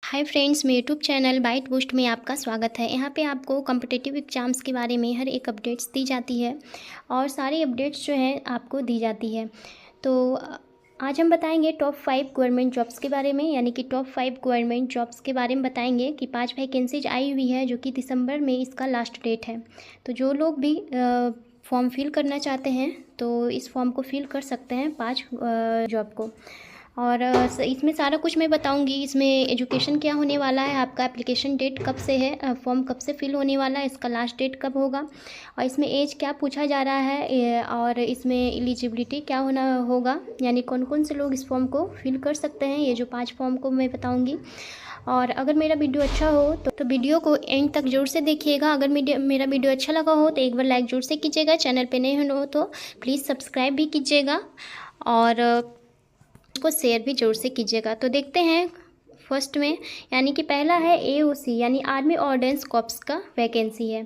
Hi friends, मेरे YouTube channel bite boost में आपका स्वागत है। यहाँ पे आपको कॉम्पिटिटिव एग्ज़ाम्स के बारे में हर एक अपडेट्स दी जाती है और सारी अपडेट्स जो हैं आपको दी जाती है। तो आज हम बताएंगे टॉप 5 गवर्नमेंट जॉब्स के बारे में, यानी कि टॉप 5 गवर्नमेंट जॉब्स के बारे में बताएंगे कि 5 वैकेंसीज आई हुई है जो कि दिसंबर में इसका लास्ट डेट है। तो जो लोग भी फॉर्म फिल करना चाहते हैं तो इस फॉर्म को फिल कर सकते हैं 5 जॉब को। और इसमें सारा कुछ मैं बताऊंगी। इसमें एजुकेशन क्या होने वाला है, आपका एप्लीकेशन डेट कब से है, फॉर्म कब से फिल होने वाला है, इसका लास्ट डेट कब होगा, और इसमें एज क्या पूछा जा रहा है, और इसमें एलिजिबिलिटी क्या होना होगा, यानी कौन कौन से लोग इस फॉर्म को फिल कर सकते हैं। ये जो 5 फॉर्म को मैं बताऊँगी। और अगर मेरा वीडियो अच्छा हो तो वीडियो को एंड तक जरूर से देखिएगा। अगर मेरा वीडियो अच्छा लगा हो तो एक बार लाइक जरूर से कीजिएगा। चैनल पे नए हो तो प्लीज़ सब्सक्राइब भी कीजिएगा और उसको शेयर भी जरूर से कीजिएगा। तो देखते हैं फर्स्ट में, यानी कि पहला है AOC यानी आर्मी ऑर्डिनेंस कॉर्प्स का वैकेंसी है।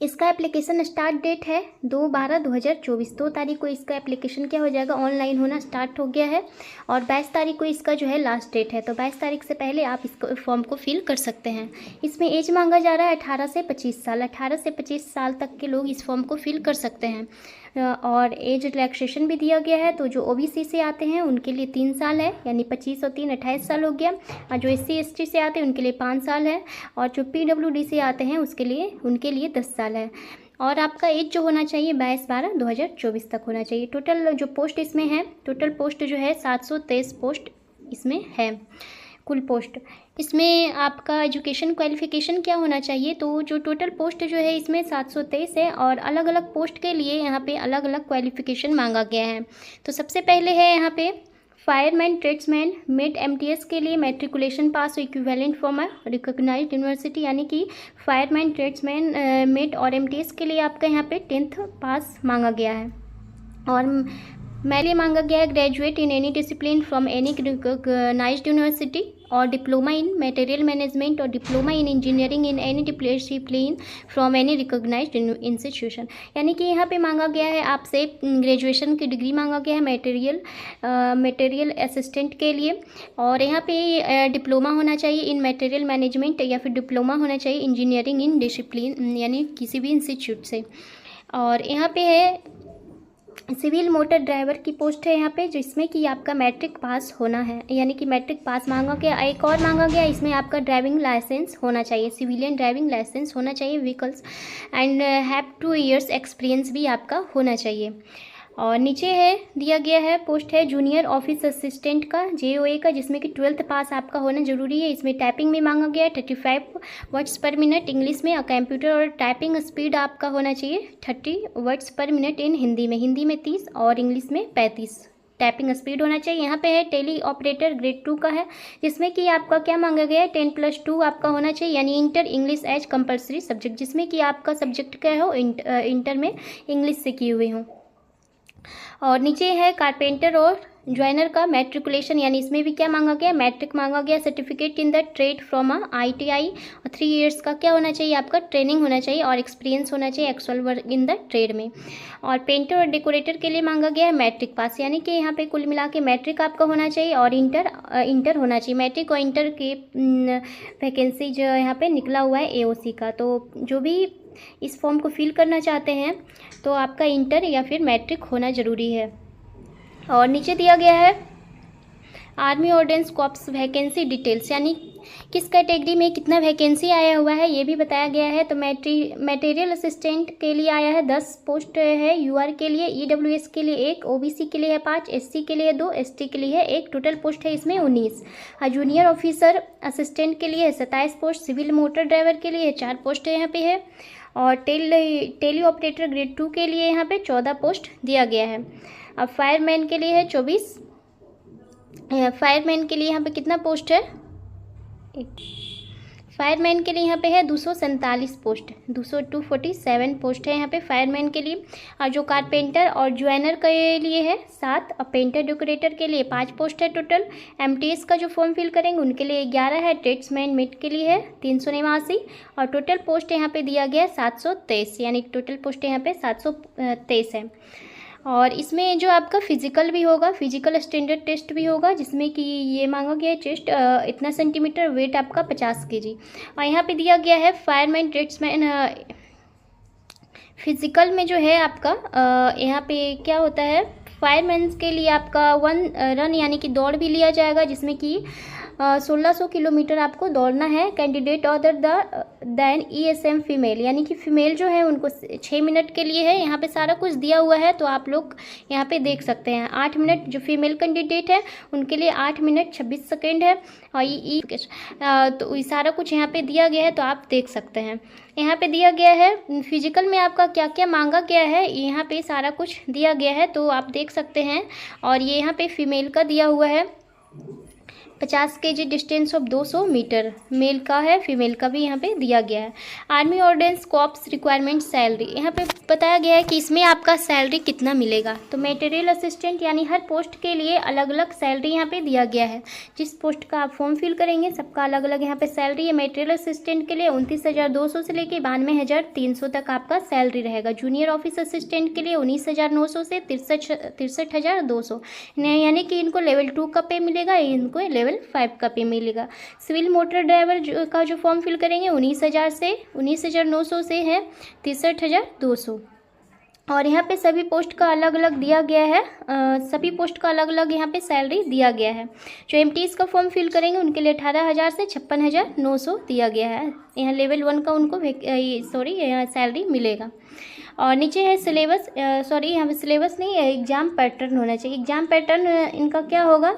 इसका एप्लीकेशन स्टार्ट डेट है 2/12/2024। 2 तारीख को इसका एप्लीकेशन क्या हो जाएगा, ऑनलाइन होना स्टार्ट हो गया है और 22 तारीख को इसका जो है लास्ट डेट है। तो 22 तारीख से पहले आप इसको फॉर्म को फिल कर सकते हैं। इसमें एज मांगा जा रहा है 18 से 25 साल। 18 से 25 साल तक के लोग इस फॉर्म को फिल कर सकते हैं। और एज रिलैक्सेशन भी दिया गया है। तो जो OBC से आते हैं उनके लिए 3 साल है, यानी 25 और 3 28 साल हो गया। और जो SC ST से आते हैं उनके लिए 5 साल है। और जो PWD से आते हैं उनके लिए 10 साल है। और आपका एज जो होना चाहिए 22/12/2024 तक होना चाहिए। टोटल जो पोस्ट इसमें है, टोटल पोस्ट जो है 723 पोस्ट इसमें है, कुल पोस्ट। इसमें आपका एजुकेशन क्वालिफिकेशन क्या होना चाहिए, तो जो टोटल पोस्ट जो है इसमें 723 है और अलग अलग पोस्ट के लिए यहाँ पे अलग अलग क्वालिफिकेशन मांगा गया है। तो सबसे पहले है यहाँ पे फायरमैन ट्रेड्समैन मेट MTS के लिए matriculation pass equivalent from a recognised university, यानी कि फायरमैन ट्रेड्समैन मेट और MTS के लिए आपका यहाँ पे 10th पास मांगा गया है। और मेले मांगा गया है graduate in any discipline from any recognised university, और डिप्लोमा इन मटेरियल मैनेजमेंट और diploma in engineering in any discipline from any recognised institution. यानी कि यहाँ पे मांगा गया है आपसे ग्रेजुएशन की डिग्री मांगा गया है मटेरियल असिस्टेंट के लिए, और यहाँ पे डिप्लोमा होना चाहिए इन मटेरियल मैनेजमेंट या फिर डिप्लोमा होना चाहिए इंजीनियरिंग इन डिसिप्लिन, यानी किसी भी इंस्टीट्यूट से। और यहाँ पे है सिविल मोटर ड्राइवर की पोस्ट है यहाँ पे, जिसमें कि आपका मैट्रिक पास होना है, यानी कि मैट्रिक पास मांगा गया। एक और मांगा गया, इसमें आपका ड्राइविंग लाइसेंस होना चाहिए, सिविलियन ड्राइविंग लाइसेंस होना चाहिए vehicles, and have 2 years experience भी आपका होना चाहिए। और नीचे है दिया गया है पोस्ट है जूनियर ऑफिस असिस्टेंट का JOA का, जिसमें कि 12th पास आपका होना जरूरी है। इसमें टाइपिंग में मांगा गया है 35 वर्ड्स पर मिनट इंग्लिश में, और कंप्यूटर और टाइपिंग स्पीड आपका होना चाहिए 30 वर्ड्स पर मिनट इन हिंदी में 30 और इंग्लिश में 35 टाइपिंग स्पीड होना चाहिए। यहाँ पे है टेली ऑपरेटर ग्रेड 2 का है, जिसमें कि आपका क्या मांगा गया है 10+2 आपका होना चाहिए, यानी inter English as compulsory subject, जिसमें कि आपका सब्जेक्ट क्या हो इंटर में इंग्लिश से किए हुए हों। और नीचे है कारपेंटर और ज्वाइनर का मैट्रिकुलेशन, यानी इसमें भी क्या मांगा गया, मैट्रिक मांगा गया। Certificate in the trade from ITI, और 3 years का क्या होना चाहिए, आपका ट्रेनिंग होना चाहिए और एक्सपीरियंस होना चाहिए actual work in the trade में। और पेंटर और डेकोरेटर के लिए मांगा गया है मैट्रिक पास, यानी कि यहाँ पे कुल मिला के मैट्रिक आपका होना चाहिए और इंटर होना चाहिए। मैट्रिक और इंटर के वैकेंसी जो यहाँ पे निकला हुआ है AOC का। तो जो भी इस फॉर्म को फिल करना चाहते हैं तो आपका इंटर या फिर मैट्रिक होना ज़रूरी है। और नीचे दिया गया है army ordinance corps vacancy details, यानी किस कैटेगरी में कितना वैकेंसी आया हुआ है ये भी बताया गया है। तो मटेरियल असिस्टेंट के लिए आया है 10 पोस्ट है, UR के लिए, EWS के लिए 1, OBC के लिए है 5, SC के लिए 2, ST के लिए है 1, टोटल पोस्ट है इसमें 19। जूनियर ऑफिसर असिस्टेंट के लिए है 27 पोस्ट, सिविल मोटर ड्राइवर के लिए 4 पोस्ट यहाँ पे है, और टेली ऑपरेटर ग्रेड 2 के लिए यहाँ पे 14 पोस्ट दिया गया है। अब फायरमैन के लिए है 24, फायरमैन के लिए यहाँ पे कितना पोस्ट है, फायरमैन के लिए यहाँ पे है 247 पोस्ट, 247 पोस्ट है यहाँ पे फायरमैन के लिए। और जो कारपेंटर और ज्वाइनर के लिए है 7, और पेंटर डेकोरेटर के लिए 5 पोस्ट है टोटल। MTS का जो फॉर्म फिल करेंगे उनके लिए 11 है, ट्रेड्समैन मेट के लिए है 389, और टोटल पोस्ट यहाँ पे दिया गया है 723, यानी टोटल पोस्ट यहाँ पे 723 है। और इसमें जो आपका फिजिकल भी होगा, फिजिकल स्टैंडर्ड टेस्ट भी होगा, जिसमें कि ये मांगा गया है चेस्ट इतना सेंटीमीटर, वेट आपका 50 kg। और यहाँ पे दिया गया है फायरमैन ट्रेड्समैन। फिजिकल में जो है आपका यहाँ पे क्या होता है, फायरमैन के लिए आपका 1 रन यानी कि दौड़ भी लिया जाएगा, जिसमें कि 1600 किलोमीटर आपको दौड़ना है। Candidate other than ESM female, यानी कि फ़ीमेल जो है उनको 6 मिनट के लिए है। यहाँ पे सारा कुछ दिया हुआ है, तो आप लोग यहाँ पे देख सकते हैं। 8 मिनट जो फीमेल कैंडिडेट है उनके लिए 8 मिनट 26 सेकेंड है। और तो ये सारा कुछ यहाँ पे दिया गया है, तो आप देख सकते हैं। यहाँ पे दिया गया है फिजिकल में आपका क्या क्या मांगा गया है, यहाँ पे सारा कुछ दिया गया है, तो आप देख सकते हैं। और ये यहाँ पे फीमेल का दिया हुआ है 50 kg distance of 200 metre, male का है, फीमेल का भी यहाँ पे दिया गया है। Army ordnance corps requirement salary, यहाँ पे बताया गया है कि इसमें आपका सैलरी कितना मिलेगा। तो मटेरियल असिस्टेंट यानी हर पोस्ट के लिए अलग अलग सैलरी यहाँ पे दिया गया है। जिस पोस्ट का आप फॉर्म फिल करेंगे सबका अलग अलग यहाँ पे सैलरी है। मटेरियल असिस्टेंट के लिए 29,200 से लेकर 92,300 तक आपका सैलरी रहेगा। जूनियर ऑफिस असिस्टेंट के लिए 19,900 से 63,200, यानी कि इनको लेवल 2 का पे मिलेगा, इनको लेवल 5 का पे मिलेगा। सिविल मोटर ड्राइवर का जो फॉर्म फिल करेंगे 19,900 से है 63,200। और यहाँ पे सभी पोस्ट का अलग अलग दिया गया है, सभी पोस्ट का अलग अलग यहाँ पे सैलरी दिया गया है। जो MTs का फॉर्म फिल करेंगे उनके लिए 18,000 से 56,900 दिया गया है। यहाँ लेवल 1 का उनको यहाँ सैलरी मिलेगा। और नीचे है सिलेबस, यहाँ पे सिलेबस नहीं है, एग्ज़ाम पैटर्न होना चाहिए। एग्ज़ाम पैटर्न इनका क्या होगा,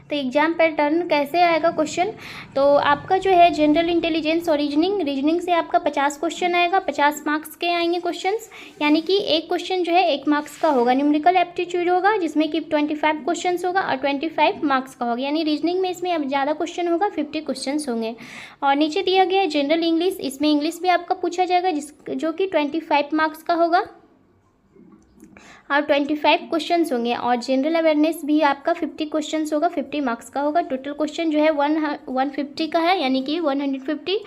तो एग्ज़ाम पैटर्न कैसे आएगा क्वेश्चन, तो आपका जो है जनरल इंटेलिजेंस और रीजनिंग से आपका 50 क्वेश्चन आएगा। 50 मार्क्स के आएंगे क्वेश्चंस, यानी कि एक क्वेश्चन जो है 1 मार्क्स का होगा। न्यूमेरिकल एप्टीट्यूड होगा जिसमें कि 25 क्वेश्चन होगा और 25 मार्क्स का होगा। यानी रीजनिंग में इसमें अब ज़्यादा क्वेश्चन होगा, 50 क्वेश्चन होंगे। और नीचे दिया गया है जनरल इंग्लिश, इसमें इंग्लिश भी आपका पूछा जाएगा जो कि 25 मार्क्स का होगा और 25 क्वेश्चंस होंगे। और जनरल अवेयरनेस भी आपका 50 क्वेश्चंस होगा, 50 मार्क्स का होगा। टोटल क्वेश्चन जो है 150 का है, यानी कि 150।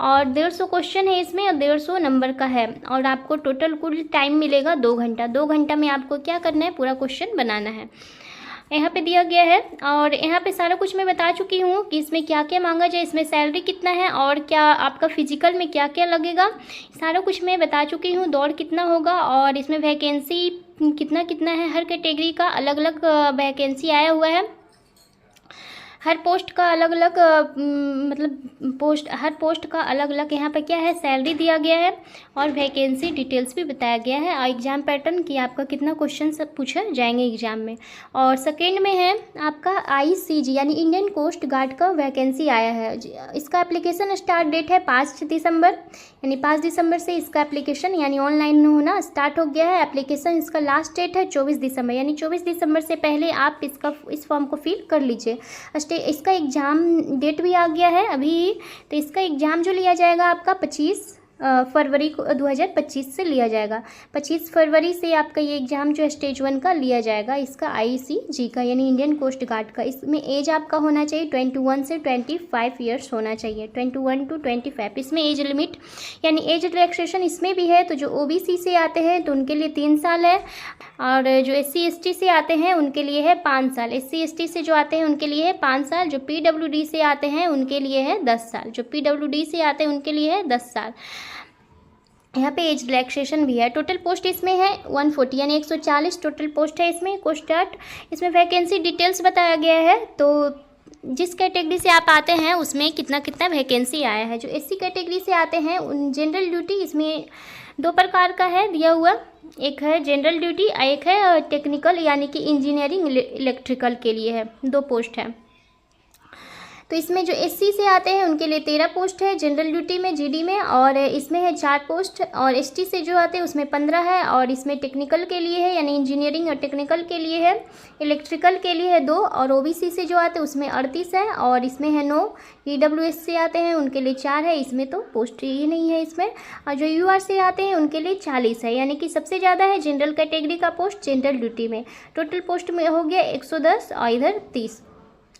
और 150 क्वेश्चन है इसमें और 150 नंबर का है। और आपको टोटल कुल टाइम मिलेगा 2 घंटा। 2 घंटा में आपको क्या करना है, पूरा क्वेश्चन बनाना है। यहाँ पे दिया गया है और यहाँ पे सारा कुछ मैं बता चुकी हूँ कि इसमें क्या क्या मांगा जाए, इसमें सैलरी कितना है और क्या आपका फिजिकल में क्या क्या लगेगा, सारा कुछ मैं बता चुकी हूँ। दौड़ कितना होगा और इसमें वैकेंसी कितना कितना है, हर कैटेगरी का अलग अलग वैकेंसी आया हुआ है। हर पोस्ट का अलग अलग हर पोस्ट का अलग अलग यहाँ पे क्या है, सैलरी दिया गया है और वैकेंसी डिटेल्स भी बताया गया है। और एग्ज़ाम पैटर्न कि आपका कितना क्वेश्चन सब पूछे जाएंगे एग्ज़ाम में। और सेकेंड में है आपका ICG यानी इंडियन कोस्ट गार्ड का वैकेंसी आया है। इसका एप्लीकेशन स्टार्ट डेट है 5 दिसंबर, यानी 5 दिसंबर से इसका एप्लीकेशन यानी ऑनलाइन होना स्टार्ट हो गया है। एप्लीकेशन इसका लास्ट डेट है 24 दिसंबर, यानी 24 दिसंबर से पहले आप इस फॉर्म को फिल कर लीजिए। इसका एग्ज़ाम डेट भी आ गया है अभी, तो इसका एग्ज़ाम जो लिया जाएगा आपका 25 फरवरी को 2025 से लिया जाएगा। 25 फरवरी से आपका ये एग्ज़ाम जो स्टेज 1 का लिया जाएगा, इसका ICG का यानी इंडियन कोस्ट गार्ड का। इसमें एज आपका होना चाहिए 21 से 25 ईयर्स होना चाहिए, 21 to 25। इसमें एज लिमिट यानी एज रिलैक्सेशन इसमें भी है। तो जो OBC से आते हैं तो उनके लिए 3 साल है और जो SC ST से आते हैं उनके लिए है 5 साल। SC ST से जो आते हैं उनके लिए है 5 साल। जो PWD से आते हैं उनके लिए है 10 साल। जो PWD से आते हैं उनके लिए है 10 साल। यहाँ पे एज रिलैक्सेशन भी है। टोटल पोस्ट इसमें है 140 यानी 140 टोटल पोस्ट है इसमें। कोस्टार्ट इसमें वैकेंसी डिटेल्स बताया गया है। तो जिस कैटेगरी से आप आते हैं उसमें कितना कितना वैकेंसी आया है। जो SC कैटेगरी से आते हैं उन जनरल ड्यूटी इसमें 2 प्रकार का है दिया हुआ, एक है जनरल ड्यूटी, एक है टेक्निकल यानी कि इंजीनियरिंग इलेक्ट्रिकल के लिए है, 2 पोस्ट है। तो इसमें जो SC से आते हैं उनके लिए 13 पोस्ट है जनरल ड्यूटी में GD में, और इसमें है 4 पोस्ट। और ST से जो आते हैं उसमें 15 है और इसमें टेक्निकल के लिए है यानी इंजीनियरिंग और टेक्निकल के लिए है। इलेक्ट्रिकल के लिए है 2 और OBC से जो आते हैं उसमें 38 है और इसमें है 9। EWS से आते हैं उनके लिए 4 है, इसमें तो पोस्ट ही नहीं है इसमें। और जो UR से आते हैं उनके लिए 40 है, यानी कि सबसे ज़्यादा है जनरल कैटेगरी का पोस्ट जनरल ड्यूटी में। टोटल पोस्ट में हो गया 110 और इधर 30,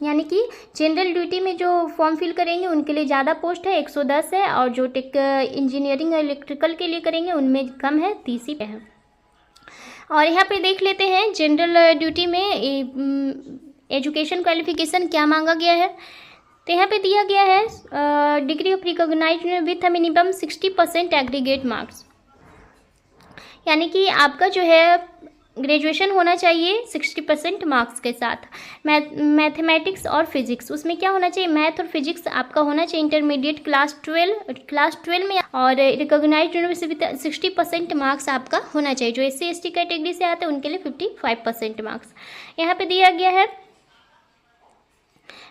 यानी कि जनरल ड्यूटी में जो फॉर्म फिल करेंगे उनके लिए ज़्यादा पोस्ट है 110 है और जो इंजीनियरिंग और इलेक्ट्रिकल के लिए करेंगे उनमें कम है 30 ही है। और यहाँ पे देख लेते हैं जनरल ड्यूटी में एजुकेशन क्वालिफिकेशन क्या मांगा गया है। तो यहाँ पे दिया गया है degree of recognised with a minimum 60% aggregate marks, यानी कि आपका जो है ग्रेजुएशन होना चाहिए 60% मार्क्स के साथ। मैथमेटिक्स और फिजिक्स, उसमें क्या होना चाहिए, मैथ और फिजिक्स आपका होना चाहिए इंटरमीडिएट क्लास 12 में, और रिकॉग्नाइज्ड यूनिवर्सिटी विद 60% मार्क्स आपका होना चाहिए। जो SC/ST कैटेगरी से आते हैं उनके लिए 55% मार्क्स यहाँ पे दिया गया है।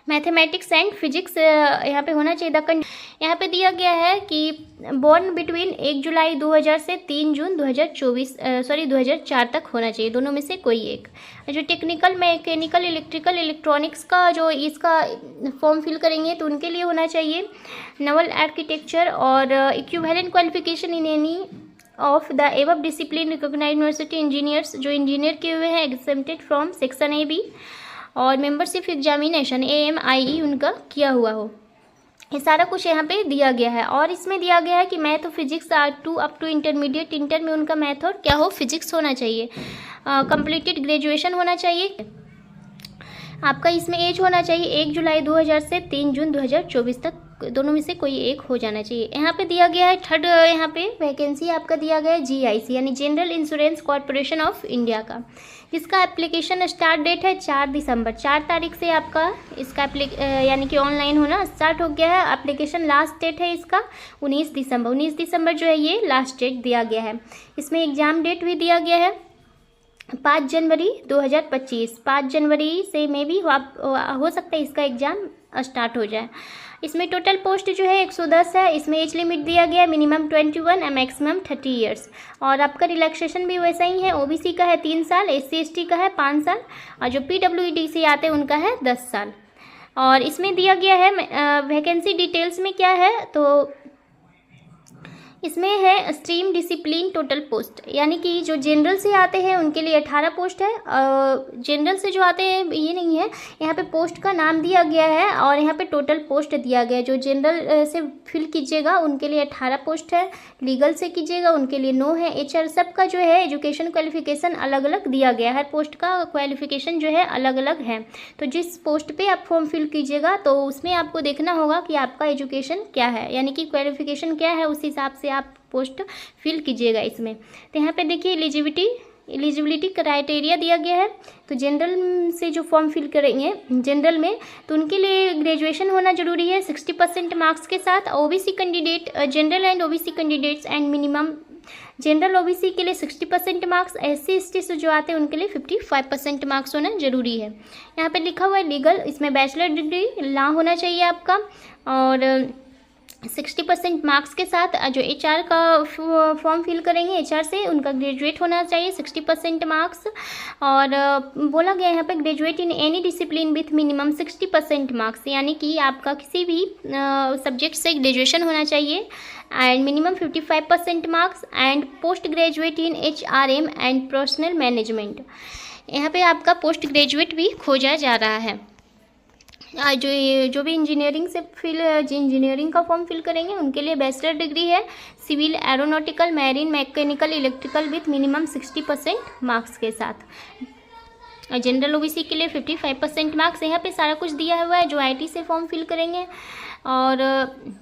मैथमेटिक्स एंड फिजिक्स यहाँ पे होना चाहिए। यहाँ पे दिया गया है कि बॉर्न बिटवीन 1 जुलाई 2000 से 3 जून 2004 तक होना चाहिए, दोनों में से कोई एक। जो टेक्निकल, मैकेनिकल, इलेक्ट्रिकल, इलेक्ट्रॉनिक्स का जो इसका फॉर्म फिल करेंगे तो उनके लिए होना चाहिए नवल आर्किटेक्चर और equivalent qualification in any of the above discipline recognised university. Engineers जो इंजीनियर किए हुए हैं एग्जेम्प्टेड फ्रॉम सेक्शन AB, और मेंबरशिप एग्जामिनेशन AMIE उनका किया हुआ हो। ये सारा कुछ यहाँ पे दिया गया है। और इसमें दिया गया है कि मैथ और physics R2 up to intermediate, inter में उनका मैथ और क्या हो, फिजिक्स होना चाहिए। कंप्लीटेड ग्रेजुएशन होना चाहिए आपका। इसमें एज होना चाहिए 1 जुलाई 2000 से 3 जून 2024 तक, दोनों में से कोई एक हो जाना चाहिए। यहाँ पे दिया गया है थर्ड, यहाँ पे वैकेंसी आपका दिया गया है GIC यानी general insurance corporation of India का, जिसका एप्लीकेशन स्टार्ट डेट है 4 दिसंबर। 4 तारीख से आपका इसका यानी कि ऑनलाइन होना स्टार्ट हो गया है। एप्लीकेशन लास्ट डेट है इसका 19 दिसंबर। 19 दिसंबर जो है ये लास्ट डेट दिया गया है। इसमें एग्ज़ाम डेट भी दिया गया है 5 जनवरी 2025। 5 जनवरी से में भी हो सकता है इसका एग्ज़ाम स्टार्ट हो जाए। इसमें टोटल पोस्ट जो है 110 है। इसमें एज लिमिट दिया गया है मिनिमम 21 और मैक्सिमम 30 ईयर्स। और आपका रिलैक्सेशन भी वैसा ही है। OBC का है 3 साल, SC/ST का है 5 साल, और जो PWD से आते हैं उनका है 10 साल। और इसमें दिया गया है वैकेंसी डिटेल्स में क्या है, तो इसमें है स्ट्रीम डिसिप्लिन टोटल पोस्ट, यानी कि जो जनरल से आते हैं उनके लिए 18 पोस्ट है। जनरल से जो आते हैं ये नहीं है, यहाँ पे पोस्ट का नाम दिया गया है और यहाँ पे टोटल पोस्ट दिया गया है। जो जनरल से फिल कीजिएगा उनके लिए 18 पोस्ट है, लीगल से कीजिएगा उनके लिए 9 है। HR सबका जो है एजुकेशन क्वालिफिकेशन अलग अलग दिया गया है, हर पोस्ट का क्वालिफिकेशन जो है अलग अलग है। तो जिस पोस्ट पर आप फॉर्म फिल कीजिएगा तो उसमें आपको देखना होगा कि आपका एजुकेशन क्या है, यानी कि क्वालिफिकेशन क्या है, उस हिसाब से आप पोस्ट फिल कीजिएगा इसमें। तो यहाँ पे देखिए एलिजिबिलिटी क्राइटेरिया दिया गया है। तो जनरल से जो फॉर्म फिल करेंगे जनरल में तो उनके लिए ग्रेजुएशन होना जरूरी है 60% मार्क्स के साथ। OBC candidate, general and OBC candidates and minimum general OBC के लिए 60% मार्क्स, SC/ST से जो आते हैं उनके लिए 55% मार्क्स होना जरूरी है। यहाँ पे लिखा हुआ है लीगल, इसमें बैचलर डिग्री लॉ होना चाहिए आपका, और 60% मार्क्स के साथ जो HR का फॉर्म फिल करेंगे HR से उनका ग्रेजुएट होना चाहिए 60% मार्क्स। और बोला गया यहाँ पे graduate in any discipline with minimum 60% marks, यानी कि आपका किसी भी सब्जेक्ट से ग्रेजुएशन होना चाहिए and minimum 55% marks and post graduate in HRM and personal management. यहाँ पे आपका पोस्ट ग्रेजुएट भी खोजा जा रहा है। जो भी इंजीनियरिंग का फॉर्म फिल करेंगे उनके लिए बैचलर डिग्री है civil, aeronautical, marine, mechanical, electrical with minimum 60% marks के साथ। जनरल OBC के लिए 55% मार्क्स। यहाँ पे सारा कुछ दिया हुआ है। जो IT से फॉर्म फिल करेंगे और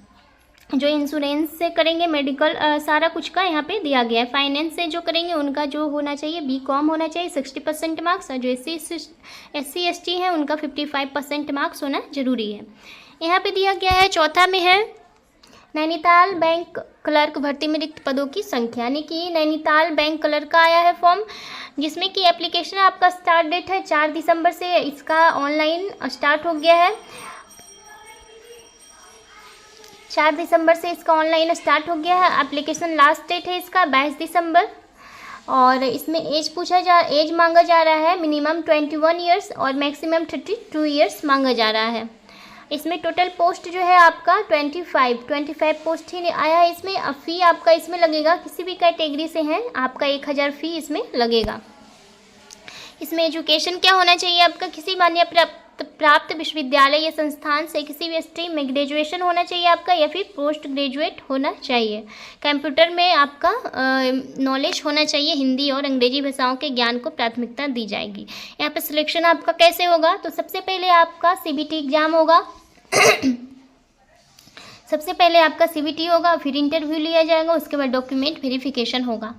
जो इंश्योरेंस से करेंगे, मेडिकल, सारा कुछ का यहाँ पे दिया गया है। फाइनेंस से जो करेंगे उनका जो होना चाहिए BCom होना चाहिए 60% मार्क्स, और जो SC/ST है उनका 55% मार्क्स होना जरूरी है। यहाँ पे दिया गया है चौथा में है नैनीताल बैंक क्लर्क भर्ती में रिक्त पदों की संख्या, यानी कि नैनीताल बैंक क्लर्क का आया है फॉर्म, जिसमें कि एप्लीकेशन आपका स्टार्ट डेट है 4 दिसंबर से इसका ऑनलाइन स्टार्ट हो गया है। 4 दिसंबर से इसका ऑनलाइन स्टार्ट हो गया है। एप्लीकेशन लास्ट डेट है इसका 22 दिसंबर। और इसमें एज मांगा जा रहा है मिनिमम 21 ईयर्स और मैक्सिमम 32 ईयर्स मांगा जा रहा है। इसमें टोटल पोस्ट जो है आपका 25 पोस्ट ही आया है। इसमें फ़ी आपका इसमें लगेगा, किसी भी कैटेगरी से हैं आपका 1000 फ़ी इसमें लगेगा। इसमें एजुकेशन क्या होना चाहिए आपका, किसी मान्य प्राप्त विश्वविद्यालय या संस्थान से किसी भी स्ट्रीम में ग्रेजुएशन होना चाहिए आपका, या फिर पोस्ट ग्रेजुएट होना चाहिए। कंप्यूटर में आपका नॉलेज होना चाहिए, हिंदी और अंग्रेजी भाषाओं के ज्ञान को प्राथमिकता दी जाएगी। यहाँ पर सिलेक्शन आपका कैसे होगा, तो सबसे पहले आपका सीबीटी एग्ज़ाम होगा सबसे पहले आपका सीबीटी होगा, फिर इंटरव्यू लिया जाएगा, उसके बाद डॉक्यूमेंट वेरिफिकेशन होगा।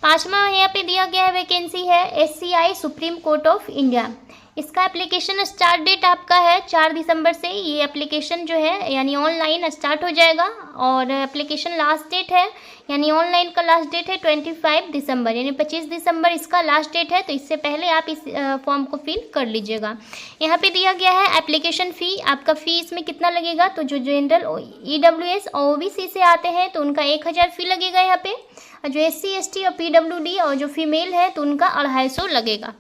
5वां यहाँ पे दिया गया है वैकेंसी है SCI supreme court of India. इसका एप्लीकेशन स्टार्ट डेट आपका है 4 दिसंबर से ये एप्लीकेशन जो है यानी ऑनलाइन स्टार्ट हो जाएगा, और एप्लीकेशन लास्ट डेट है यानी ऑनलाइन का लास्ट डेट है 25 दिसंबर, यानी 25 दिसंबर इसका लास्ट डेट है। तो इससे पहले आप इस फॉर्म को फिल कर लीजिएगा। यहाँ पे दिया गया है एप्लीकेशन फ़ी, आपका फ़ी इसमें कितना लगेगा, तो जो जनरल EWS और OBC से आते हैं तो उनका 1000 फ़ी लगेगा यहाँ पे, और जो SC ST और PWD और जो फीमेल है तो उनका 250 लगेगा।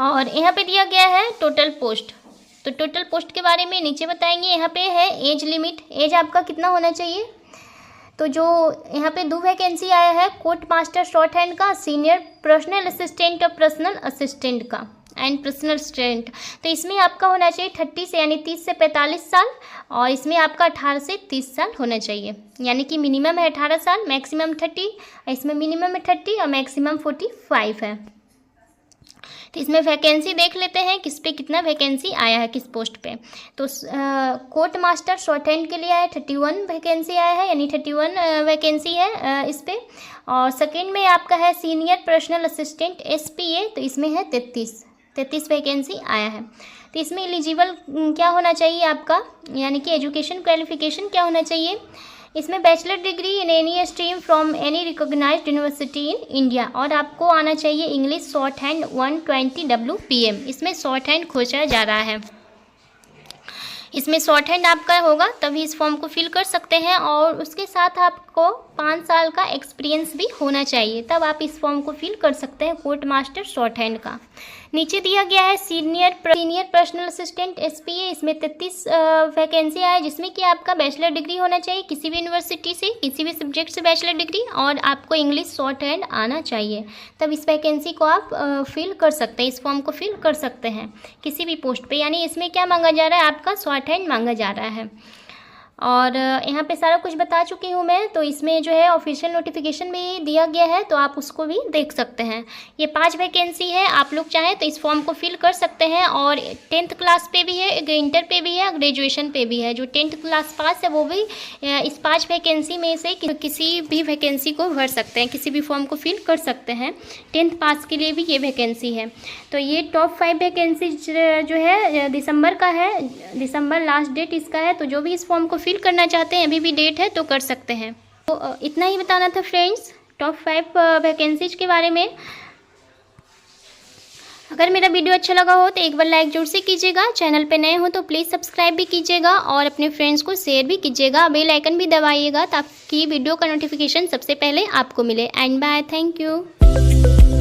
और यहाँ पे दिया गया है टोटल पोस्ट, तो टोटल पोस्ट के बारे में नीचे बताएंगे। यहाँ पे है एज लिमिट, एज आपका कितना होना चाहिए, तो जो यहाँ पे 2 वैकेंसी आया है कोर्ट मास्टर शॉर्ट हैंड का, सीनियर पर्सनल असिस्टेंट और पर्सनल असिस्टेंट का एंड पर्सनल असिस्टेंट। तो इसमें आपका होना चाहिए 30 से यानी 30 से 45 साल, और इसमें आपका 18 से 30 साल होना चाहिए, यानी कि मिनिमम है 18 साल, मैक्सिमम 30, इसमें मिनिमम है 30 और मैक्सिमम 45 है। तो इसमें वैकेंसी देख लेते हैं किस पे कितना वैकेंसी आया है, किस पोस्ट पे। तो कोर्ट मास्टर शॉर्ट हैंड के लिए आया 31 वैकेंसी आया है, यानी 31 वैकेंसी है इस पे। और सेकेंड में आपका है सीनियर पर्सनल असिस्टेंट SPA, तो इसमें है 33 वैकेंसी आया है। तो इसमें एलिजिबल क्या होना चाहिए आपका, यानी कि एजुकेशन क्वालिफिकेशन क्या होना चाहिए, इसमें bachelor degree in any stream from any recognised university in India, और आपको आना चाहिए इंग्लिश शॉर्ट हैंड 120 WPM। इसमें शॉर्ट हैंड खोजा जा रहा है, इसमें शॉर्ट हैंड आपका होगा तभी इस फॉर्म को फिल कर सकते हैं, और उसके साथ आपको 5 साल का एक्सपीरियंस भी होना चाहिए, तब आप इस फॉर्म को फिल कर सकते हैं कोर्ट मास्टर शॉर्ट हैंड का। नीचे दिया गया है सीनियर पर्सनल असिस्टेंट SPA, इसमें 33 वैकेंसी है, जिसमें कि आपका बैचलर डिग्री होना चाहिए किसी भी यूनिवर्सिटी से, किसी भी सब्जेक्ट से बैचलर डिग्री, और आपको इंग्लिश शॉर्ट हैंड आना चाहिए, तब इस वैकेंसी को आप फिल कर सकते हैं, इस फॉर्म को फिल कर सकते हैं किसी भी पोस्ट पे। यानी इसमें क्या मांगा जा रहा है, आपका शॉर्ट हैंड मांगा जा रहा है। और यहाँ पे सारा कुछ बता चुकी हूँ मैं, तो इसमें जो है ऑफिशियल नोटिफिकेशन भी दिया गया है, तो आप उसको भी देख सकते हैं। ये 5 वैकेंसी है, आप लोग चाहें तो इस फॉर्म को फिल कर सकते हैं, और 10th क्लास पे भी है, इंटर पे भी है, ग्रेजुएशन पे भी है। जो 10th क्लास पास है वो भी इस 5 वैकेंसी में से किसी भी वैकेंसी को भर सकते हैं, किसी भी फॉर्म को फिल कर सकते हैं। 10th पास के लिए भी ये वैकेंसी है। तो ये टॉप 5 वैकेंसी जो है दिसंबर का है, दिसंबर लास्ट डेट इसका है, तो जो भी इस फॉर्म को फिल करना चाहते हैं, अभी भी डेट है तो कर सकते हैं। तो इतना ही बताना था फ्रेंड्स टॉप 5 वैकेंसीज के बारे में। अगर मेरा वीडियो अच्छा लगा हो तो एक बार लाइक जरूर से कीजिएगा, चैनल पे नए हो तो प्लीज़ सब्सक्राइब भी कीजिएगा, और अपने फ्रेंड्स को शेयर भी कीजिएगा, बेल आइकन भी दबाइएगा ताकि वीडियो का नोटिफिकेशन सबसे पहले आपको मिले। And bye, thank you.